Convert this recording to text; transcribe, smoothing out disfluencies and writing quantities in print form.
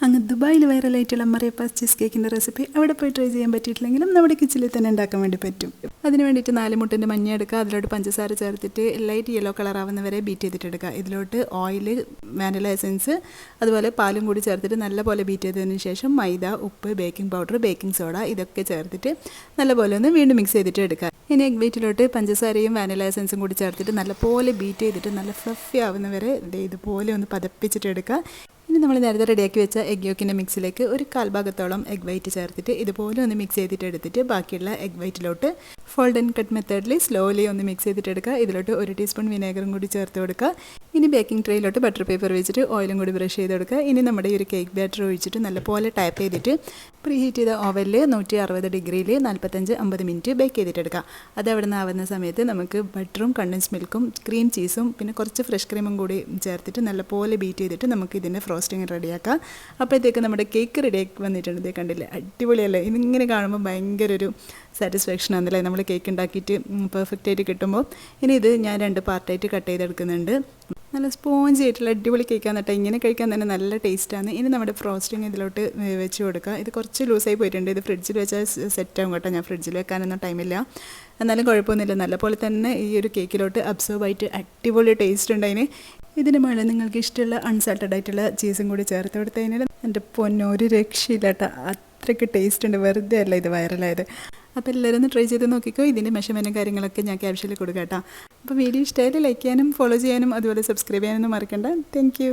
അങ്ങ് ദുബായിൽ വൈറലായിട്ടുള്ള മറിയപ്പാസ് ചീസ് കേക്കിൻ്റെ റെസിപ്പി അവിടെ പോയി ട്രൈ ചെയ്യാൻ പറ്റിയിട്ടില്ലെങ്കിലും നമ്മുടെ കിച്ചണിൽ തന്നെ ഉണ്ടാക്കാൻ വേണ്ടി പറ്റും. അതിന് വേണ്ടിയിട്ട് 4 മുട്ടിൻ്റെ മഞ്ഞ എടുക്കുക, അതിലോട്ട് പഞ്ചസാര ചേർത്തിട്ട് ലൈറ്റ് യെല്ലോ കളർ ആവുന്നവരെ ബീറ്റ് ചെയ്തിട്ടെടുക്കുക. ഇതിലോട്ട് ഓയിൽ, വാനില എസൻസ്, അതുപോലെ പാലും കൂടി ചേർത്തിട്ട് നല്ലപോലെ ബീറ്റ് ചെയ്തതിന് ശേഷം മൈദ, ഉപ്പ്, ബേക്കിംഗ് പൗഡർ, ബേക്കിംഗ് സോഡ ഇതൊക്കെ ചേർത്തിട്ട് നല്ലപോലെ ഒന്ന് വീണ്ടും മിക്സ് ചെയ്തിട്ട് എടുക്കുക. ഇനി എഗ് വൈറ്റിലോട്ട് പഞ്ചസാരയും വാനില എസൻസും കൂടി ചേർത്തിട്ട് നല്ലപോലെ ബീറ്റ് ചെയ്തിട്ട് നല്ല ഫ്ലഫി ആവുന്നവരെ ഇതുപോലെ ഒന്ന് പതപ്പിച്ചിട്ട് എടുക്കുക. ഇനി നമ്മൾ നേരത്തെ റെഡിയാക്കി വെച്ച എഗ് യോക്കിൻ്റെ മിക്സിലേക്ക് ഒരു 1/4 ഭാഗത്തോളം എഗ് വൈറ്റ് ചേർത്തിട്ട് ഇതുപോലെ ഒന്ന് മിക്സ് ചെയ്തിട്ട് എടുത്തിട്ട് ബാക്കിയുള്ള എഗ് വൈറ്റിലോട്ട് ഫോൾഡ് ആൻഡ് കട്ട് മെത്തേഡിൽ സ്ലോലി ഒന്ന് മിക്സ് ചെയ്തിട്ട് എടുക്കുക. ഇതിലോട്ട് 1 ടീസ്പൂൺ വിനേഗറും കൂടി ചേർത്ത് കൊടുക്കുക. ഇനി ബേക്കിംഗ് ട്രേയിലോട്ട് ബട്ടർ പേപ്പർ വെച്ചിട്ട് ഓയിലും കൂടി ബ്രഷ് ചെയ്ത് കൊടുക്കുക. ഇനി നമ്മുടെ ഈ ഒരു കേക്ക് ബാറ്റർ ഒഴിച്ചിട്ട് നല്ലപോലെ ടാപ്പ് ചെയ്തിട്ട് പ്രീ ഹീറ്റ് ചെയ്ത ഓവനിൽ 160 ഡിഗ്രിയിൽ 45-50 മിനിറ്റ് ബേക്ക് ചെയ്തിട്ടെടുക്കുക. അത് അവിടെ നിന്ന് ആവുന്ന സമയത്ത് നമുക്ക് ബട്ടറും കണ്ടൻസ് മിൽക്കും ക്രീം ചീസും പിന്നെ കുറച്ച് ഫ്രഷ് ക്രീമും കൂടി ചേർത്തിട്ട് നല്ലപോലെ ബീറ്റ് ചെയ്തിട്ട് നമുക്ക് ഇതിൻ്റെ ഫ്രോസ്റ്റിംഗ് റെഡിയാക്കാം. അപ്പോഴത്തേക്ക് നമ്മുടെ കേക്ക് റെഡിയാക്കി വന്നിട്ടുണ്ട്. ഇതേ കണ്ടില്ലേ, അടിപൊളിയല്ലേ? ഇതിങ്ങനെ കാണുമ്പോൾ ഭയങ്കര ഒരു സാറ്റിസ്ഫാക്ഷൻ ആണല്ലേ നമ്മൾ കേക്ക് ഉണ്ടാക്കിയിട്ട് പെർഫെക്റ്റ് ആയിട്ട് കിട്ടുമ്പോൾ. ഇനി ഇത് ഞാൻ 2 പാർട്ടായിട്ട് കട്ട് ചെയ്തെടുക്കുന്നുണ്ട്. നല്ല സ്പോഞ്ച് ആയിട്ടുള്ള അടിപൊളി കേക്കാണ് കേട്ടോ. ഇങ്ങനെ കഴിക്കാൻ തന്നെ നല്ല ടേസ്റ്റാണ്. ഇനി നമ്മുടെ ഫ്രോസ്റ്റിംഗ് ഇതിലോട്ട് വെച്ച് കൊടുക്കുക. ഇത് കുറച്ച് ലൂസായി പോയിട്ടുണ്ട്. ഇത് ഫ്രിഡ്ജിൽ വെച്ചാൽ സെറ്റാകും കേട്ടോ. ഞാൻ ഫ്രിഡ്ജിൽ വെക്കാനൊന്നും ടൈമില്ല, എന്നാലും കുഴപ്പമൊന്നുമില്ല. നല്ലപോലെ തന്നെ ഈ ഒരു കേക്കിലോട്ട് അബ്സോർബ് ആയിട്ട് അടിപൊളി ടേസ്റ്റ് ഉണ്ട് അതിന്. ഇതിന് മുകളിൽ നിങ്ങൾക്ക് ഇഷ്ടമുള്ള അൺസാൾട്ടഡ് ആയിട്ടുള്ള ചീസും കൂടി ചേർത്ത് കൊടുത്തു കഴിഞ്ഞാൽ എൻ്റെ പൊന്നോ ഒരു രക്ഷയില്ല കേട്ടോ. അത്രയ്ക്ക് ടേസ്റ്റ് ഉണ്ട്. വെറുതെ അല്ല ഇത് വൈറലായത്. അപ്പോൾ എല്ലാവരും ഒന്ന് ട്രൈ ചെയ്ത് നോക്കിക്കോ. ഇതിൻ്റെ മെഷർമെൻറ്റും കാര്യങ്ങളൊക്കെ ഞാൻ ക്യാപ്ഷനിൽ കൊടുക്കാം കേട്ടോ. അപ്പോൾ വീഡിയോ ഇഷ്ടമായാലും ലൈക്ക് ചെയ്യാനും ഫോളോ ചെയ്യാനും അതുപോലെ സബ്സ്ക്രൈബ് ചെയ്യാനൊന്നും മറക്കണ്ട. താങ്ക്